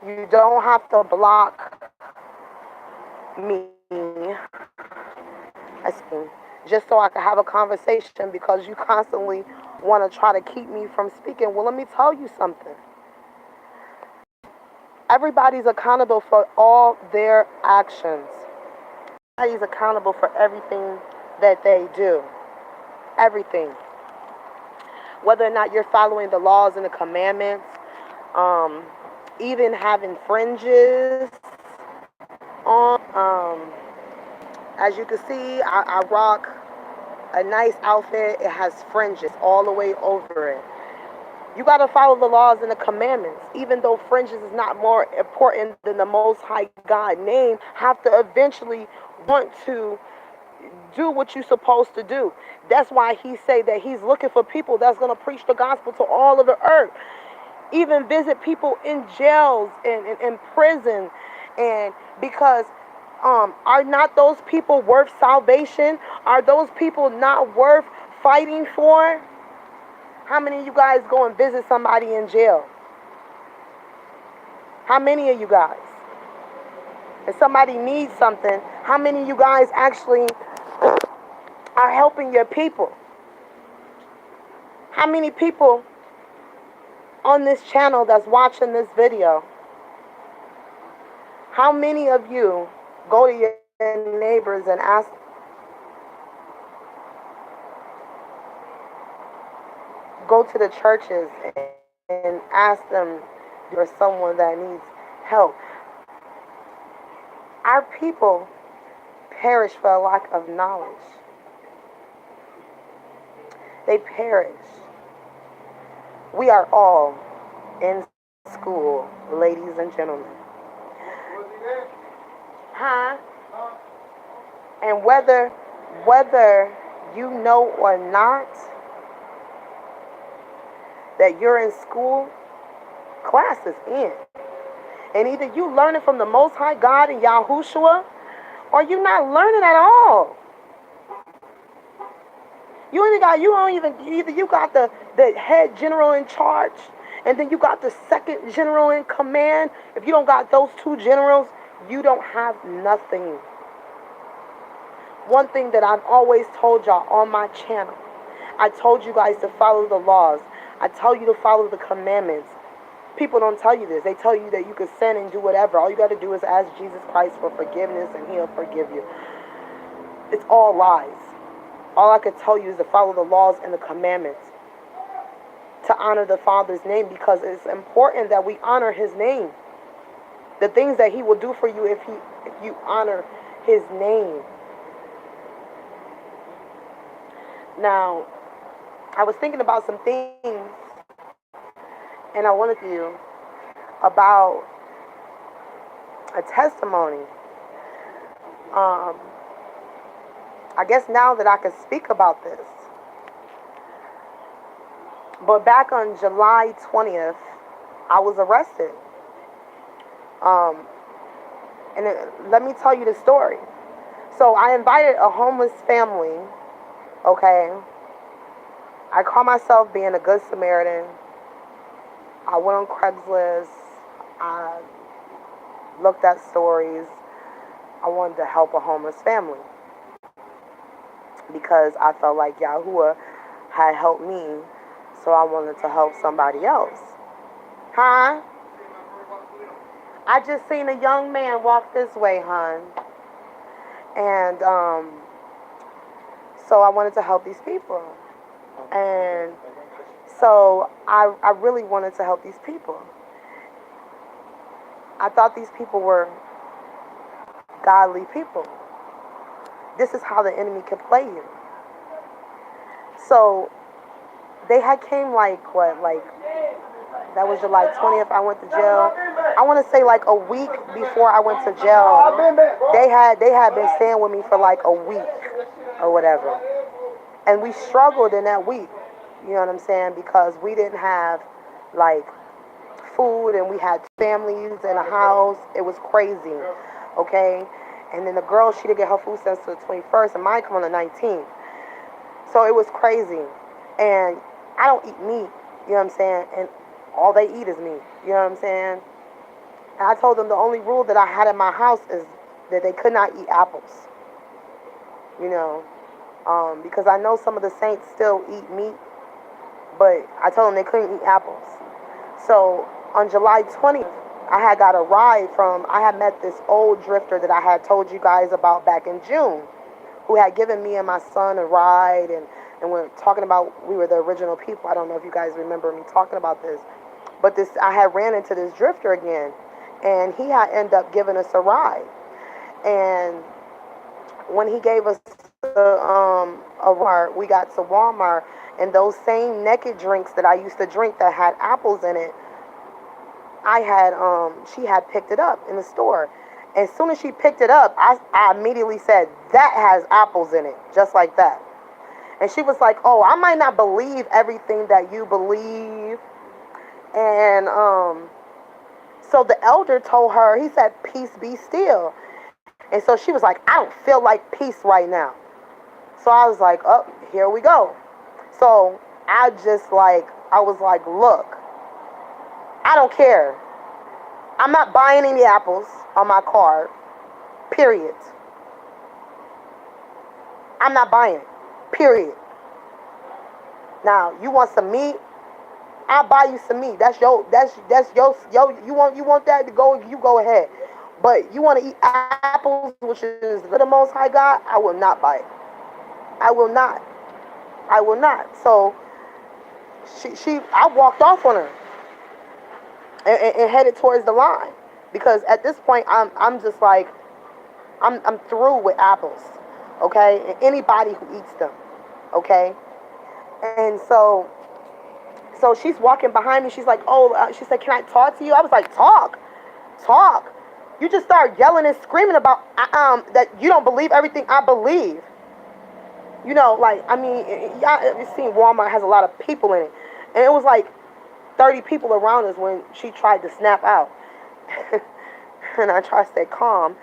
You don't have to block me, just so I can have a conversation because you constantly want to try to keep me from speaking. Well, let me tell you something. Everybody's accountable for all their actions. Everybody's accountable for everything that they do. Everything. Whether or not you're following the laws and the commandments, um, even having fringes on. As you can see, I rock a nice outfit. It has fringes all the way over it. You got to follow the laws and the commandments. Even though fringes is not more important than the Most High God name, have to eventually want to do what you're supposed to do. That's why he say that he's looking for people that's going to preach the gospel to all of the earth. Even visit people in jails and in prison. And because are not those people worth salvation? Are those people not worth fighting for? How many of you guys go and visit somebody in jail? How many of you guys? If somebody needs something, how many of you guys actually are helping your people? How many people on this channel that's watching this video, how many of you go to your neighbors and ask, go to the churches and ask them for someone that needs help? Our people perish for a lack of knowledge. They perish. We are all in school, ladies and gentlemen. Huh? And whether you know or not that you're in school, class is in. And either you learning from the Most High God and Yahushua, or you not learning at all. Either you got the head general in charge, and then you got the second general in command. If you don't got those two generals, you don't have nothing. One thing that I've always told y'all on my channel, I told you guys to follow the laws. I tell you to follow the commandments. People don't tell you this. They tell you that you can sin and do whatever. All you got to do is ask Jesus Christ for forgiveness and he'll forgive you. It's all lies. All I can tell you is to follow the laws and the commandments. To honor the Father's name, because it's important that we honor his name. The things that he will do for you if you honor his name. Now, I was thinking about some things, and I wanted to you about a testimony. I guess now that I can speak about this. But back on July 20th, I was arrested. Let me tell you the story. So I invited a homeless family, okay? I call myself being a good Samaritan. I went on Craigslist. I looked at stories. I wanted to help a homeless family because I felt like Yahuwah had helped me, so I wanted to help somebody else. Huh? I just seen a young man walk this way, hon. And so I wanted to help these people. And so I really wanted to help these people. I thought these people were godly people. This is how the enemy can play you. So they had came that was July 20th. I went to jail. I want to say like a week before I went to jail. They had been staying with me for like a week or whatever. And we struggled in that week. You know what I'm saying? Because we didn't have like food, and we had families in a house. It was crazy. Okay? And then the girl, she didn't get her food stamps till the 21st, and mine come on the 19th. So it was crazy. And I don't eat meat. You know what I'm saying? And all they eat is meat. You know what I'm saying? And I told them the only rule that I had in my house is that they could not eat apples, you know, because I know some of the saints still eat meat, but I told them they couldn't eat apples. So on July 20th, I had got a ride I had met this old drifter that I had told you guys about back in June, who had given me and my son a ride, and we're talking about, we were the original people. I don't know if you guys remember me talking about this, but I had ran into this drifter again, and he had ended up giving us a ride. And when he gave us a ride, we got to Walmart, and those same naked drinks that I used to drink that had apples in it, she had picked it up in the store. As soon as she picked it up, I immediately said, that has apples in it, just like that. And she was like, oh, I might not believe everything that you believe. And so the elder told her, he said, peace be still. And so she was like, I don't feel like peace right now. So I was like, oh, here we go. So I was like, look, I don't care. I'm not buying any apples on my card, period. I'm not buying it, period. Now, you want some meat? I'll buy you some meat. That's your, you want that to go, you go ahead. But you want to eat apples, which is the Most High God, I will not buy it. I will not. I will not. So I walked off on her and headed towards the line, because at this point I'm just like, I'm through with apples, okay, and anybody who eats them, okay. And so she's walking behind me. She's like, oh, she said, can I talk to you? I was like, talk. You just start yelling and screaming about that you don't believe everything I believe. You know, like, I mean, y'all seen Walmart has a lot of people in it, and it was like 30 people around us when she tried to snap out. And I try to stay calm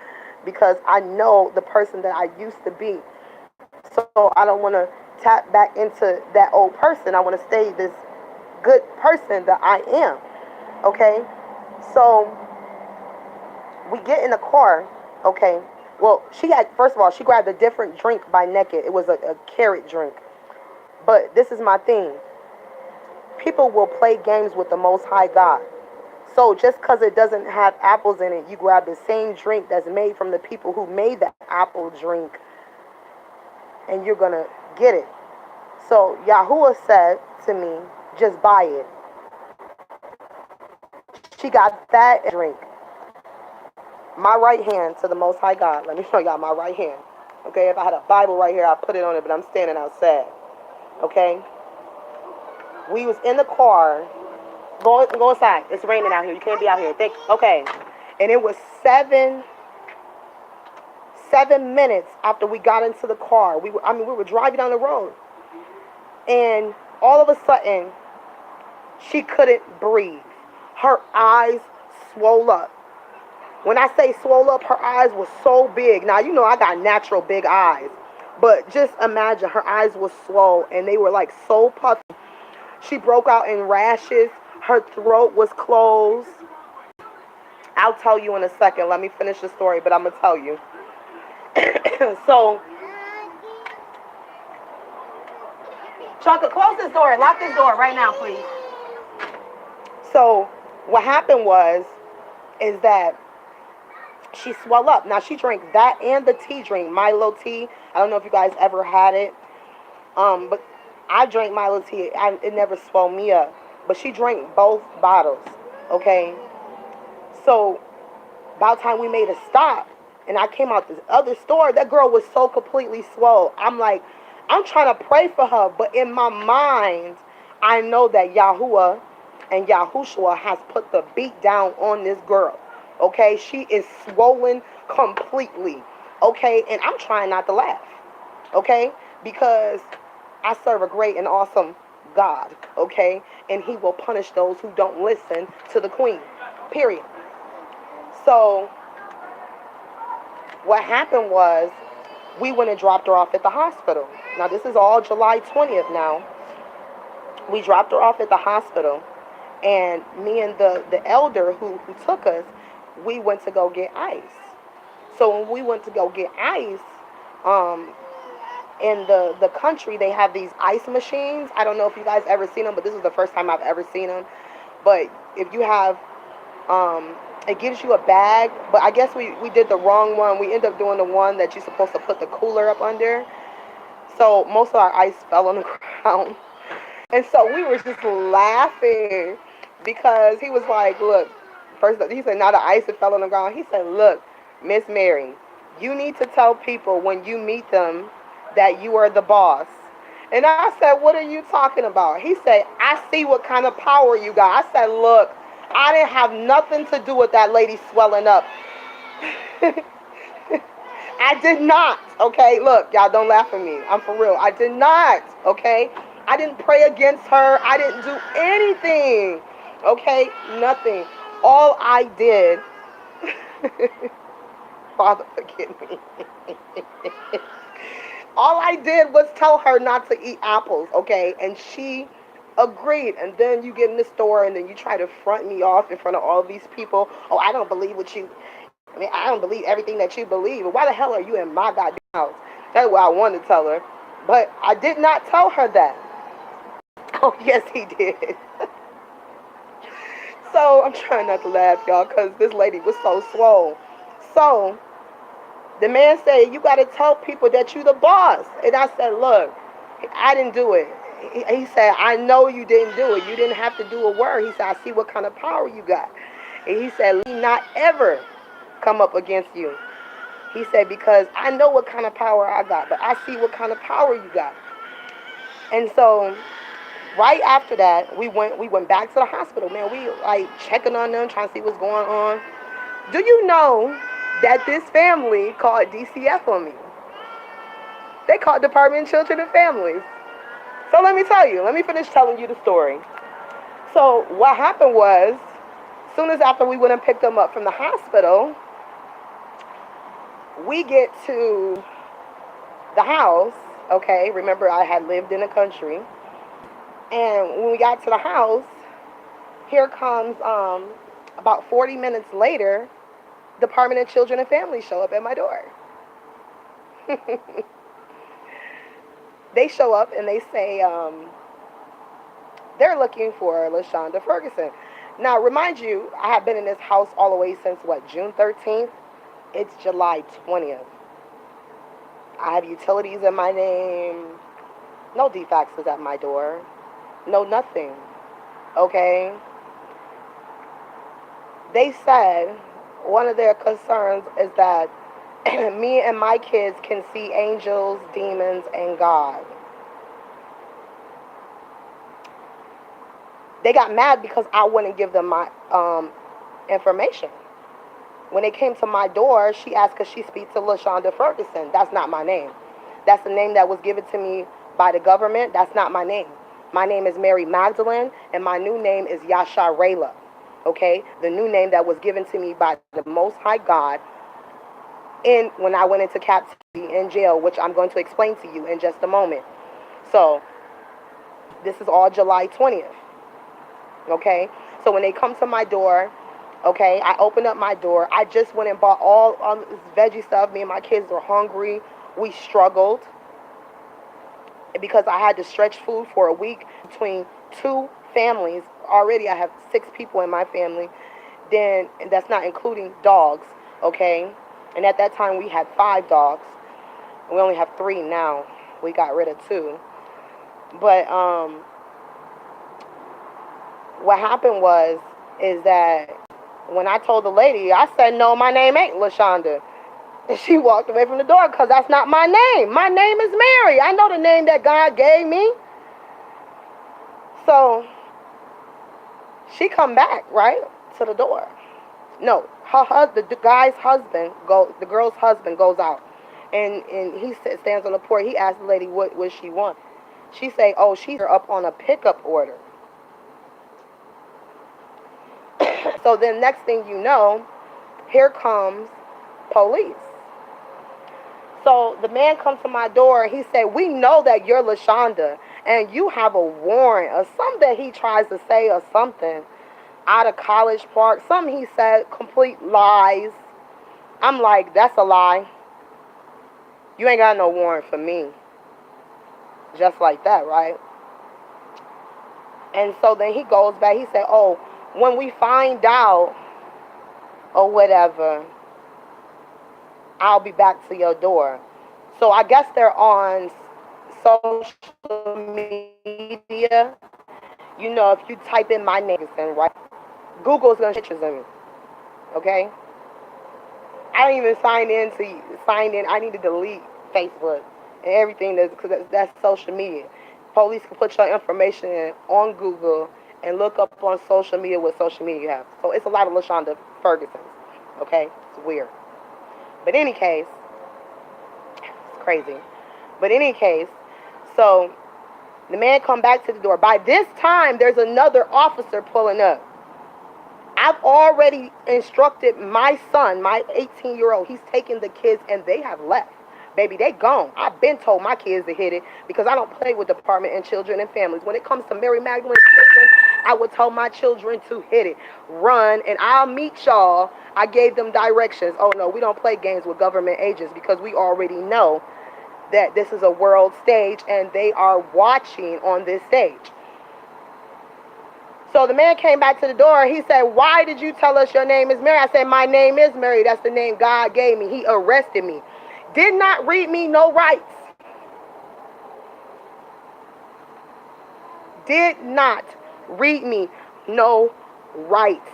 because I know the person that I used to be. So I don't want to tap back into that old person. I want to stay this good person that I am. Okay? So we get in the car, okay? Well, first of all, she grabbed a different drink by Naked. It was a carrot drink. But this is my thing. People will play games with the Most High God. So just because it doesn't have apples in it, you grab the same drink that's made from the people who made the apple drink, and you're going to get it. So Yahuwah said to me, just buy it. She got that drink. My right hand to the Most High God. Let me show y'all my right hand. Okay, if I had a Bible right here, I'd put it on it, but I'm standing outside. Okay? We was in the car. Go inside. It's raining out here. You can't be out here. Okay. And it was 7 minutes after we got into the car. We were driving down the road. And all of a sudden, she couldn't breathe. Her eyes swole up. When I say swole up, her eyes were so big. Now, you know I got natural big eyes. But just imagine, her eyes were swole, and they were like so puffy. She broke out in rashes. Her throat was closed. I'll tell you in a second. Let me finish the story, but I'm going to tell you. So, Chaka, close this door. Lock this door right now, please. So, what happened is that she swelled up. Now, she drank that and the tea drink, Milo tea. I don't know if you guys ever had it. But I drank Milo tea. It never swelled me up. But she drank both bottles, okay? So, by the time we made a stop, and I came out this other store, that girl was so completely swole. I'm like, I'm trying to pray for her, but in my mind, I know that Yahuwah and Yahushua has put the beat down on this girl, okay? She is swollen completely, okay? And I'm trying not to laugh, okay? Because I serve a great and awesome God, okay? And he will punish those who don't listen to the queen, period. So what happened was we went and dropped her off at the hospital. Now, this is all July 20th now. We dropped her off at the hospital, and me and the elder who took us, we went to go get ice. So when we went to go get ice, um, in the country, they have these ice machines. I don't know if you guys ever seen them, but this is the first time I've ever seen them. But if you have, it gives you a bag. But I guess we did the wrong one. We ended up doing the one that you're supposed to put the cooler up under. So most of our ice fell on the ground. And so we were just laughing because he was like, look, first he said, now the ice that fell on the ground. He said, look, Miss Mary, you need to tell people when you meet them that you are the boss. And I said, what are you talking about? He said, I see what kind of power you got. I said, look, I didn't have nothing to do with that lady swelling up. I did not, okay? Look, y'all don't laugh at me. I'm for real. I did not, okay? I didn't pray against her. I didn't do anything, okay? Nothing. All I did, Father, forgive me. All I did was tell her not to eat apples, okay? And she agreed. And then you get in the store and then you try to front me off in front of all these people. Oh, I don't believe what you, I mean, I don't believe everything that you believe. Why the hell are you in my goddamn house? That's what I wanted to tell her. But I did not tell her that. Oh, yes, he did. So I'm trying not to laugh, y'all, because this lady was so swole. So the man said, you got to tell people that you the boss. And I said, look, I didn't do it. He said, I know you didn't do it. You didn't have to do a word. He said, I see what kind of power you got. And he said, let me not ever come up against you. He said, because I know what kind of power I got, but I see what kind of power you got. And so right after that, we went back to the hospital, man. We like checking on them, trying to see what's going on. Do you know that this family called DCF on me? They called Department of Children and Families. So let me tell you, let me finish telling you the story. So what happened was, as soon as after we went and picked them up from the hospital, we get to the house, okay? Remember, I had lived in the country. And when we got to the house, here comes, about 40 minutes later, Department of Children and Families show up at my door. They show up and they say they're looking for LaShonda Ferguson. Now, remind you, I have been in this house all the way since, what, June 13th? It's July 20th. I have utilities in my name. No defects is at my door. No nothing. Okay? They said one of their concerns is that me and my kids can see angels, demons, and God. They got mad because I wouldn't give them my information. When they came to my door, she asked, could she speak to LaShonda Ferguson? That's not my name. That's the name that was given to me by the government. That's not my name. My name is Mary Magdalene, and my new name is Yasha Rayla. Okay? The new name that was given to me by the Most High God when I went into captivity in jail, which I'm going to explain to you in just a moment. So, this is all July 20th. Okay? So when they come to my door, okay, I open up my door. I just went and bought all this veggie stuff. Me and my kids were hungry. We struggled because I had to stretch food for a week between two families. Already I have 6 people in my family. Then, and that's not including dogs, okay? And at that time we had 5 dogs. We only have 3 now. We got rid of 2. But what happened is that when I told the lady, I said, no, my name ain't LaShonda. And she walked away from the door because that's not my name. My name is Mary. I know the name that God gave me. So she come back, right, to the door. No, the guy's husband, the girl's husband goes out. And he stands on the porch. He asked the lady what she want. She say, oh, she's up on a pickup order. So then next thing you know, here comes police. So the man comes to my door. He said, we know that you're LaShonda and you have a warrant or something that he tries to say or something. out of College Park. Something he said, complete lies. I'm like, that's a lie. You ain't got no warrant for me. Just like that, right? And so then he goes back. He said, oh, when we find out or whatever, I'll be back to your door. So I guess they're on social media. You know, if you type in my name, right? Google's gonna show pictures of me. Okay? I don't even sign in. I need to delete Facebook and everything because that's social media. Police can put your information in on Google and look up on social media what social media you have. So it's a lot of LaShonda Fergusons. Okay? It's weird. But in any case, it's crazy. But in any case, so the man come back to the door. By this time, there's another officer pulling up. I've already instructed my son, my 18-year-old. He's taking the kids, and they have left. Baby, they gone. I've been told my kids to hit it because I don't play with Department and Children and Families. When it comes to Mary Magdalene children, I would tell my children to hit it, run, and I'll meet y'all. I gave them directions. Oh, no, we don't play games with government agents because we already know that this is a world stage and they are watching on this stage. So the man came back to the door. He said, why did you tell us your name is Mary? I said, my name is Mary. That's the name God gave me. He arrested me. Did not read me no rights. Did not read me no rights.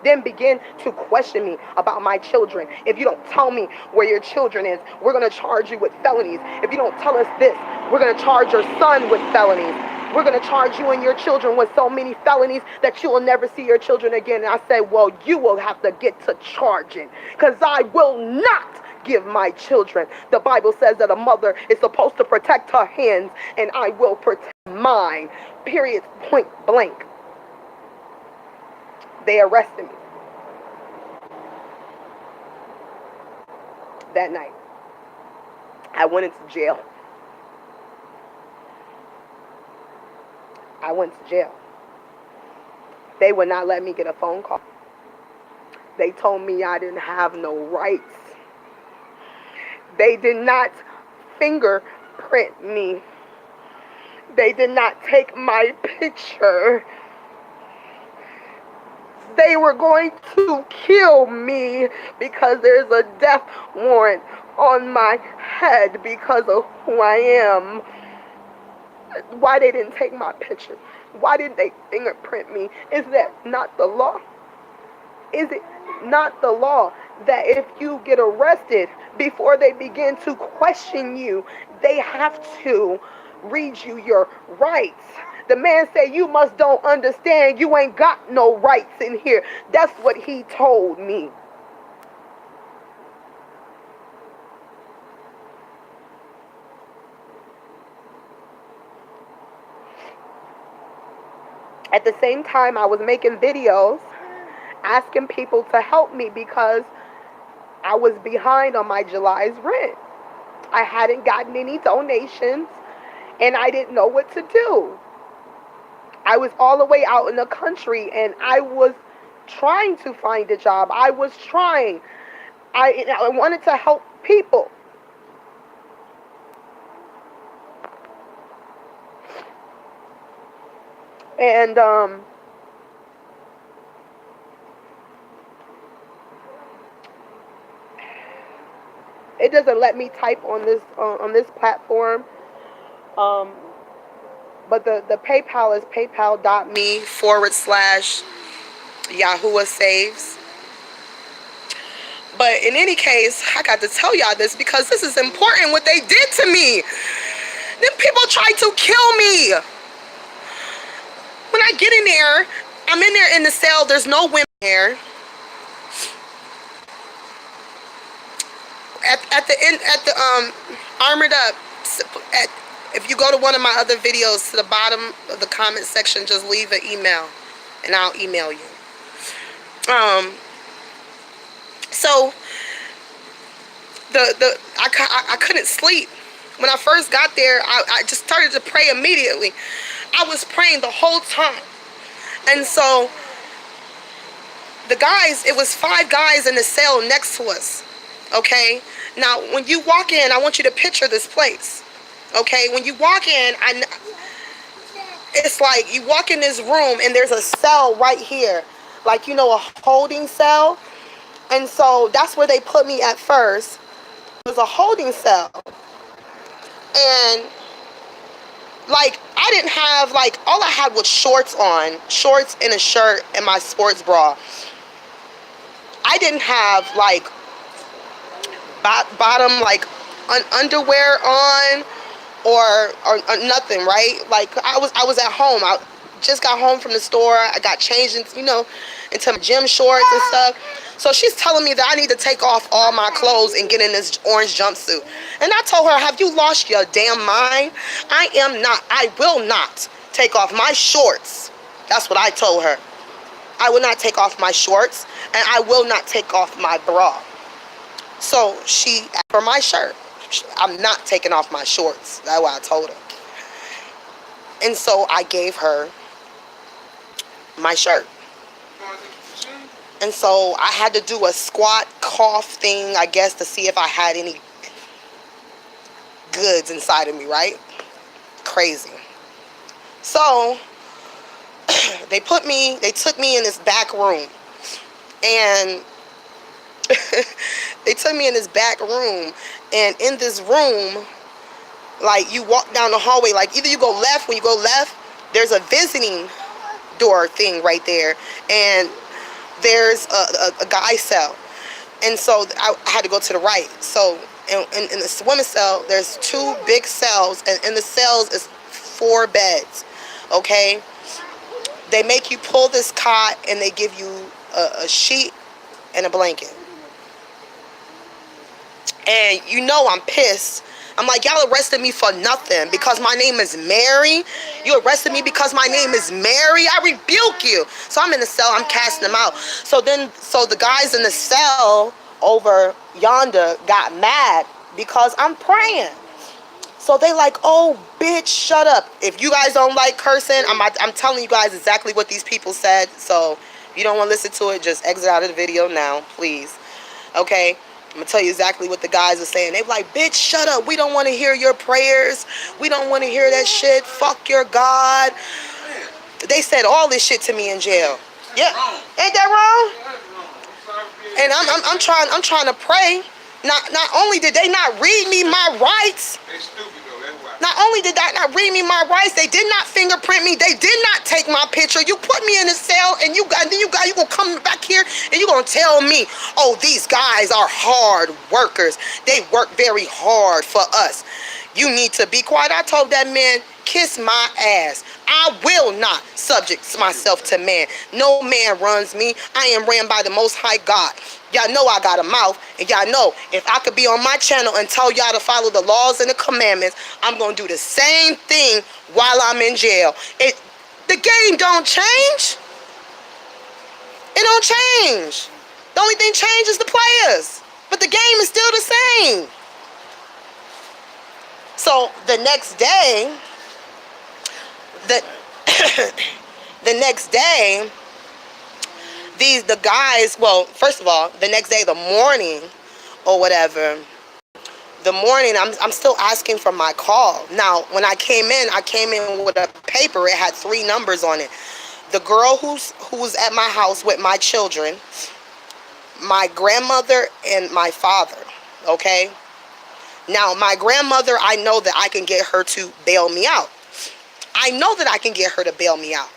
Then begin to question me about my children. If you don't tell me where your children is, we're going to charge you with felonies. If you don't tell us this, we're going to charge your son with felonies. We're going to charge you and your children with so many felonies that you will never see your children again. And I said, well, you will have to get to charging because I will not give my children. The Bible says that a mother is supposed to protect her hens, and I will protect mine. Period. Point blank. They arrested me that night. I went into jail. I went to jail. They would not let me get a phone call. They told me I didn't have no rights. They did not fingerprint me. They did not take my picture. They were going to kill me because there's a death warrant on my head because of who I am. Why they didn't take my picture? Why didn't they fingerprint me? Is that not the law? Is it not the law that if you get arrested, before they begin to question you, they have to read you your rights? The man said, you must don't understand. You ain't got no rights in here. That's what he told me. At the same time, I was making videos asking people to help me because I was behind on my July's rent. I hadn't gotten any donations and I didn't know what to do. I was all the way out in the country and I was trying to find a job. I was trying. I wanted to help people. And it doesn't let me type on this platform. But the PayPal is paypal.me/Yahuwah Saves. But in any case, I got to tell y'all this because this is important what they did to me. Them people tried to kill me. When I get in there, I'm in there in the cell. There's no women there. At the Armored Up, if you go to one of my other videos, to the bottom of the comment section, just leave an email and I'll email you. So I couldn't sleep. When I first got there, I just started to pray immediately. I was praying the whole time. And so the guys, it was 5 guys in the cell next to us. Okay? Now, when you walk in, I want you to picture this place. Okay? When you walk in, it's like you walk in this room and there's a cell right here. Like, you know, a holding cell. And so that's where they put me at first. It was a holding cell. And like, I didn't have, like, all I had was shorts on. Shorts and a shirt and my sports bra. I didn't have, like, bottom, like, underwear on or nothing, right? Like, I was at home. I just got home from the store. I got changed, you know, into my gym shorts and stuff. So she's telling me that I need to take off all my clothes and get in this orange jumpsuit. And I told her, have you lost your damn mind? I will not take off my shorts. That's what I told her. I will not take off my shorts, and I will not take off my bra. So she asked for my shirt. I'm not taking off my shorts. That's what I told her. And so I gave her my shirt. And so I had to do a squat cough thing, I guess, to see if I had any goods inside of me, right? Crazy. So they took me in this back room. And they took me in this back room. And in this room, like, you walk down the hallway, like, either you go left. When you go left, there's a visiting door thing right there. And there's a guy cell. And so I had to go to the right. So in the women's cell, there's 2 big cells. And in the cells is 4 beds. Okay? They make you pull this cot and they give you a sheet and a blanket. And you know I'm pissed. I'm like, y'all arrested me for nothing because my name is Mary. You arrested me because my name is Mary. I rebuke you. So I'm in the cell. I'm casting them out. So the guys in the cell over yonder got mad because I'm praying. So they like, oh, bitch, shut up. If you guys don't like cursing, I'm telling you guys exactly what these people said. So if you don't want to listen to it, just exit out of the video now, please. Okay? I'm going to tell you exactly what the guys are saying. They were like, bitch, shut up. We don't want to hear your prayers. We don't want to hear that shit. Fuck your God. They said all this shit to me in jail. Yeah. Ain't that wrong? And I'm trying to pray. Not only did they not read me my rights. They stupid though, that's why. Not only did they not read me my rights, they did not fingerprint me. They did not take my picture. You put me in a cell and you gonna come back here and you gonna tell me, oh, these guys are hard workers. They work very hard for us. You need to be quiet. I told that man, kiss my ass. I will not subject myself to man. No man runs me. I am ran by the Most High God. Y'all know I got a mouth, and y'all know if I could be on my channel and tell y'all to follow the laws and the commandments, I'm going to do the same thing while I'm in jail. The game don't change. It don't change. The only thing changes the players, but the game is still the same. So the next day, the guys, well, first of all, the next day, the morning or whatever, I'm still asking for my call. Now, when I came in with a paper. It had 3 numbers on it. The girl who's at my house with my children, my grandmother, and my father, okay? Now, my grandmother, I know that I can get her to bail me out. I know that I can get her to bail me out,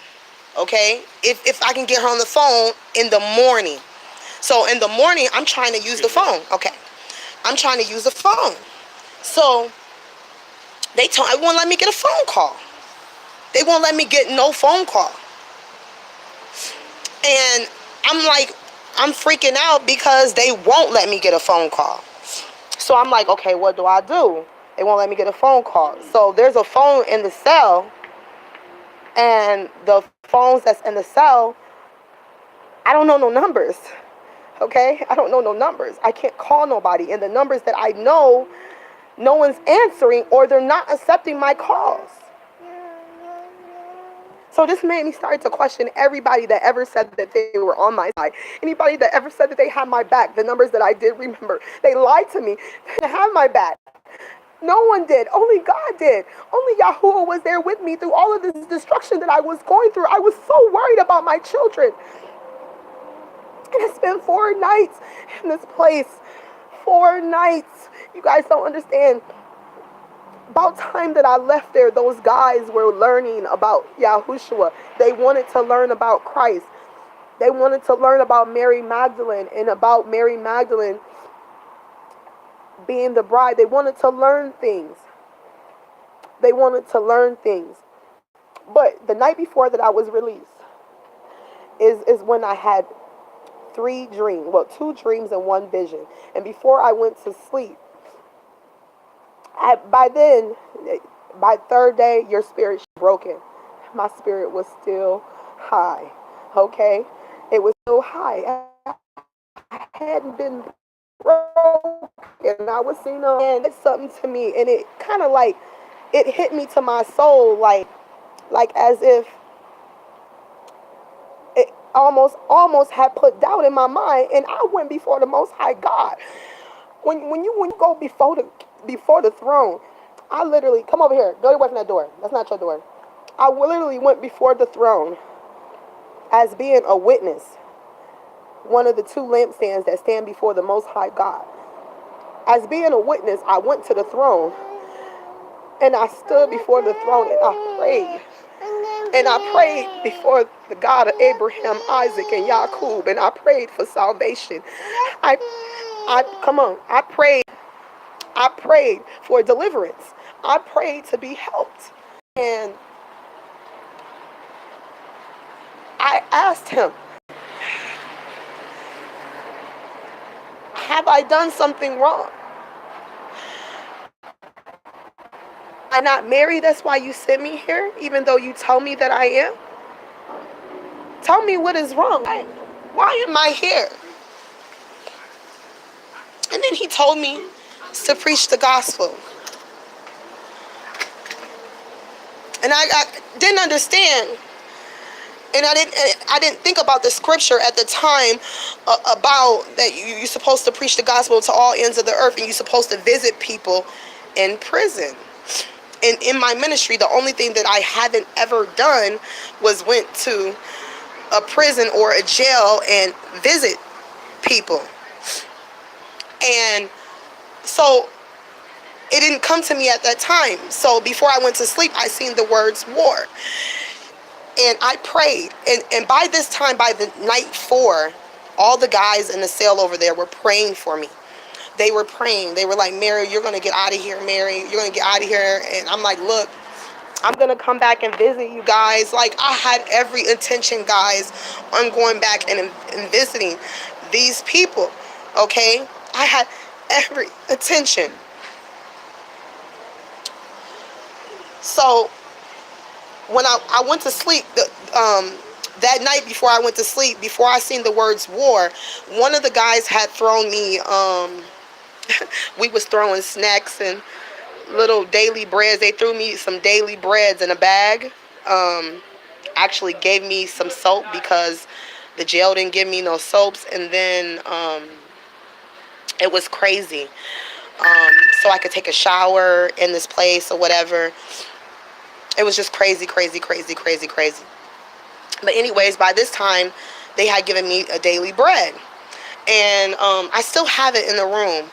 okay? If I can get her on the phone in the morning. So in the morning, I'm trying to use the phone, okay? I'm trying to use the phone. So they won't let me get a phone call. They won't let me get no phone call. And I'm like, I'm freaking out because they won't let me get a phone call. So I'm like, okay, what do I do? They won't let me get a phone call. So there's a phone in the cell, and the phones that's in the cell, I don't know no numbers, okay? I don't know no numbers. I can't call nobody. And the numbers that I know, no one's answering or they're not accepting my calls. So this made me start to question everybody that ever said that they were on my side. Anybody that ever said that they had my back, the numbers that I did remember, they lied to me. They didn't have my back. No one did. Only God did. Only Yahuwah was there with me through all of this destruction that I was going through. I was so worried about my children. And I spent 4 nights in this place. 4 nights. You guys don't understand. About time that I left there, those guys were learning about Yahushua. They wanted to learn about Christ. They wanted to learn about Mary Magdalene and about Mary Magdalene being the bride. They wanted to learn things. They wanted to learn things. But the night before that I was released is when I had 3 dreams. Well, 2 dreams and 1 vision. And before I went to sleep, by 3rd day, your spirit's broken. My spirit was still high. Okay? It was still high. I hadn't been broken. I was seeing and it's something to me, and it kind of like it hit me to my soul, like as if it almost had put doubt in my mind, and I went before the Most High God. When you go before the throne, I literally come over here. Go away from that door. That's not your door. I literally went before the throne as being a witness. One of the 2 lampstands that stand before the Most High God. As being a witness, I went to the throne and I stood before the throne and I prayed. And I prayed before the God of Abraham, Isaac, and Jacob, and I prayed for salvation. I prayed for deliverance. I prayed to be helped. And I asked him, have I done something wrong? Am I not married? That's why you sent me here, even though you tell me that I am? Tell me what is wrong. Why am I here? And then he told me to preach the gospel. And I didn't understand. And I didn't think about the scripture at the time about that you're supposed to preach the gospel to all ends of the earth, and you're supposed to visit people in prison. And in my ministry, the only thing that I haven't ever done was went to a prison or a jail and visit people. And so it didn't come to me at that time. So before I went to sleep, I seen the words war. And I prayed. And by this time, by the night 4, all the guys in the cell over there were praying for me. They were praying. They were like, Mary, you're going to get out of here, Mary. You're going to get out of here. And I'm like, look, I'm going to come back and visit you guys. Like, I had every intention, guys, on going back and visiting these people, okay? I had every intention. So when I went to sleep, that night before I went to sleep, before I seen the words war, one of the guys had thrown me, we was throwing snacks and little daily breads. They threw me some daily breads in a bag. Actually gave me some soap because the jail didn't give me no soaps. And then it was crazy. So I could take a shower in this place or whatever. It was just crazy. But anyways, by this time, they had given me a daily bread. And I still have it in the room.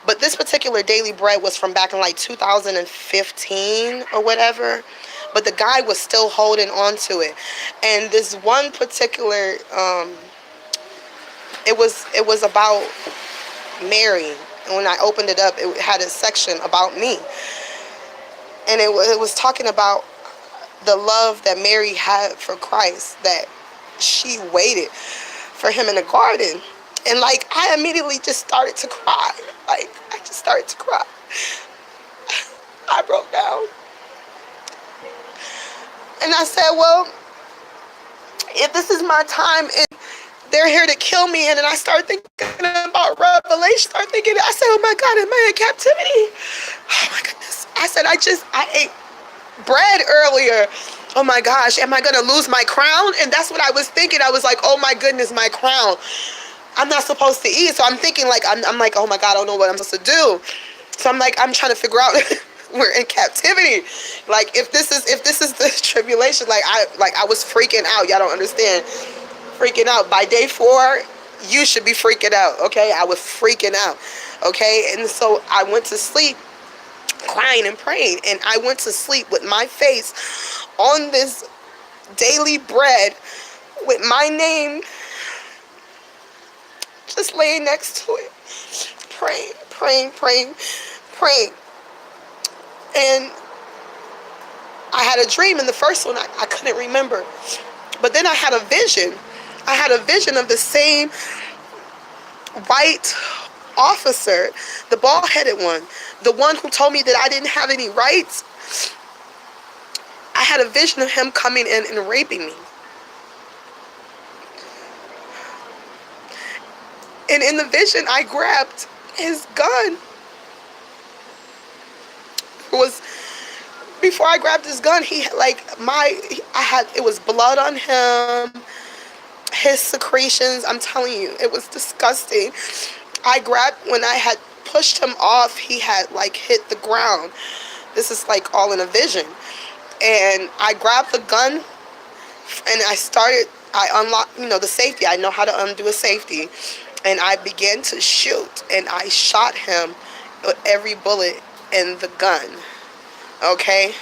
But this particular daily bread was from back in like 2015 or whatever. But the guy was still holding on to it. And this one particular, it was about Mary. And when I opened it up, it had a section about me. And it was talking about the love that Mary had for Christ, that she waited for him in the garden. And like, I immediately just started to cry. Like, I just started to cry. I broke down. And I said, well, if this is my time and they're here to kill me, and then I started thinking about Revelation, I said, oh my God, am I in captivity? Oh my goodness. I said, I ate bread earlier. oh my gosh, am I going to lose my crown? And that's what I was thinking. I was like, oh my goodness, my crown. I'm not supposed to eat. So I'm thinking like, I'm like, oh my God, I don't know what I'm supposed to do. So I'm like, I'm trying to figure out we're in captivity. Like if this is the tribulation, I was freaking out. Y'all don't understand. Freaking out. By day 4, you should be freaking out. Okay. I was freaking out. Okay. And so I went to sleep crying and praying. And I went to sleep with my face on this daily bread with my name just laying next to it. Praying. And I had a dream. In the first one, I couldn't remember. But then I had a vision. I had a vision of the same white officer, the bald-headed one, the one who told me that I didn't have any rights. I had a vision of him coming in and raping me. And in the vision, I grabbed his gun. Before I grabbed his gun, it was blood on him, his secretions. I'm telling you, it was disgusting. When I had pushed him off, he had hit the ground. This is all in a vision. And I grabbed the gun and I unlocked, the safety. I know how to undo a safety. And I began to shoot, and I shot him with every bullet in the gun. Okay?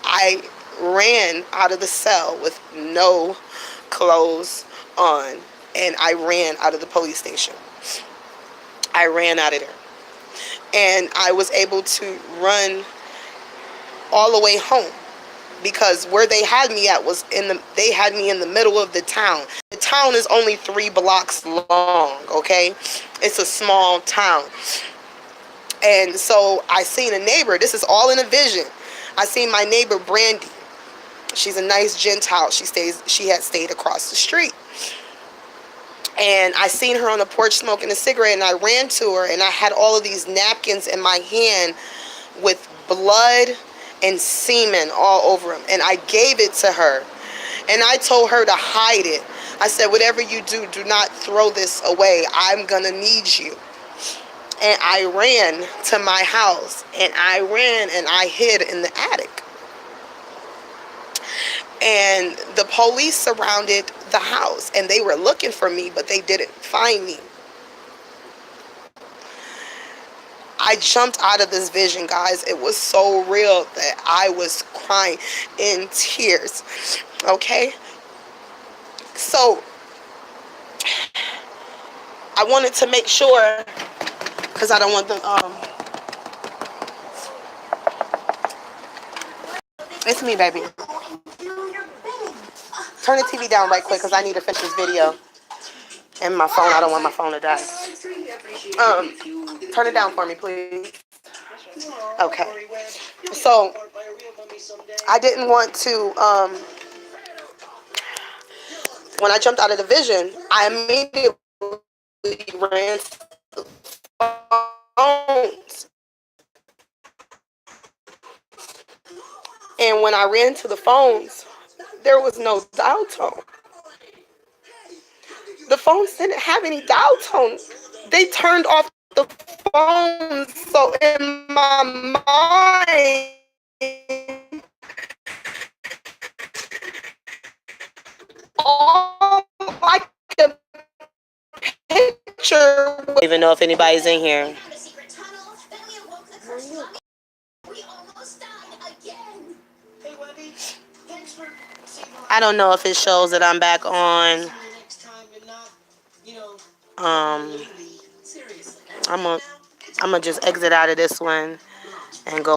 I ran out of the cell with no clothes on, and I ran out of the police station. I ran out of there. And I was able to run all the way home, because where they had me at they had me in the middle of the town. The town is only 3 blocks long, okay? It's a small town. And so I seen a neighbor. This is all in a vision. I seen my neighbor, Brandy. She's a nice Gentile. She had stayed across the street. And I seen her on the porch smoking a cigarette, and I ran to her, and I had all of these napkins in my hand with blood and semen all over them. And I gave it to her. And I told her to hide it. I said, whatever you do, do not throw this away. I'm going to need you. And I ran to my house, and I hid in the attic. And the police surrounded the house, and they were looking for me, but they didn't find me. I jumped out of this vision, guys. It was so real that I was crying in tears. Okay? So, I wanted to make sure, because I don't want them, it's me, baby. Turn the TV down right quick, because I need to finish this video. And my phone, I don't want my phone to die. Turn it down for me, please. Okay. So, I didn't want to, when I jumped out of the vision, I immediately ran to the phones. And when I ran to the phones, there was no dial tone. The phones didn't have any dial tone. They turned off the phones. So in my mind, all I could picture, I don't even know if anybody's in here. I don't know if it shows that I'm back on. I'm gonna just exit out of this one and go